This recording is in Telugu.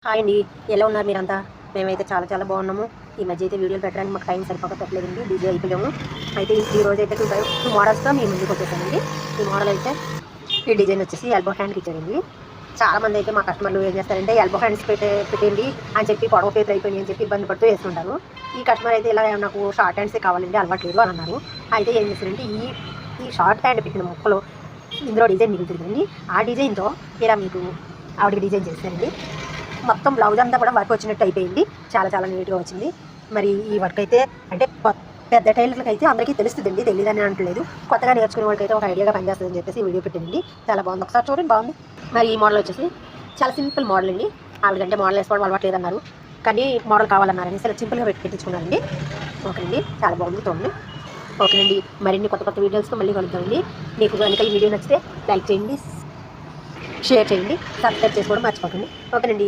హాయ్ అండి, ఎలా ఉన్నారు మీరంతా? మేమైతే చాలా చాలా బాగున్నాము. ఈ మధ్య అయితే వీడియోలు పెట్టడానికి మాకు టైం సరిపోక పెట్టలేదండి, బిజీ అయిపోయాము. అయితే ఈ రోజు అయితే టూ మోడల్స్తో మీ ముందుకు వచ్చేసానండి. ఈ మోడల్ అయితే ఈ డిజైన్ వచ్చేసి ఎల్బో హ్యాండ్కి ఇచ్చారండి. చాలా మంది అయితే మా కస్టమర్లు ఏం చేస్తారంటే ఎల్బో హ్యాండ్స్ పెట్టండి అని చెప్పి పొడవ చేతులు అయిపోయింది అని చెప్పి ఇబ్బంది పడుతూ వేసుకుంటారు. ఈ కస్టమర్ అయితే ఇలా నాకు షార్ట్ హ్యాండ్సే కావాలండి, అలవాట్లేదు అని అన్నారు. అయితే ఏం చేస్తారంటే ఈ షార్ట్ హ్యాండ్ పెట్టిన మొక్కలు ఇందులో డిజైన్ మిగులుతుందండి. ఆ డిజైన్తో ఇలా మీకు ఆవిడకి డిజైన్ చేస్తారండి. మొత్తం బ్లౌజ్ అంతా కూడా వర్క్ వచ్చినట్టు అయిపోయింది. చాలా చాలా నీట్గా వచ్చింది. మరి ఈ వర్క్ అయితే అంటే పెద్ద టైలర్లకు అయితే అందరికీ తెలుస్తుందండి, తెలియదని అంటలేదు. కొత్తగా నేర్చుకునే వాళ్ళకైతే ఒక ఐడియాగా పనిచేస్తుందని చెప్పేసి వీడియో పెట్టిందండి. చాలా బాగుంది, ఒకసారి చూడండి, బాగుంది. మరి ఈ మోడల్ వచ్చేసి చాలా సింపుల్ మోడల్ అండి. వాళ్ళకంటే మోడల్ వేసుకోవడం అలవాట్లేదన్నారు, కానీ మోడల్ కావాలన్నారని చాలా సింపుల్గా పెట్టించుకున్నారండి. ఓకేనండి, చాలా బాగుంది, చూడండి. ఓకేనండి, మరిన్ని కొత్త కొత్త వీడియోస్తో మళ్ళీ కలుద్దామండి. మీకు కనుక ఈ వీడియో నచ్చితే లైక్ చేయండి, షేర్ చేయండి, సబ్స్క్రైబ్ చేసుకోవడం మర్చిపోకండి. ఓకేనండి.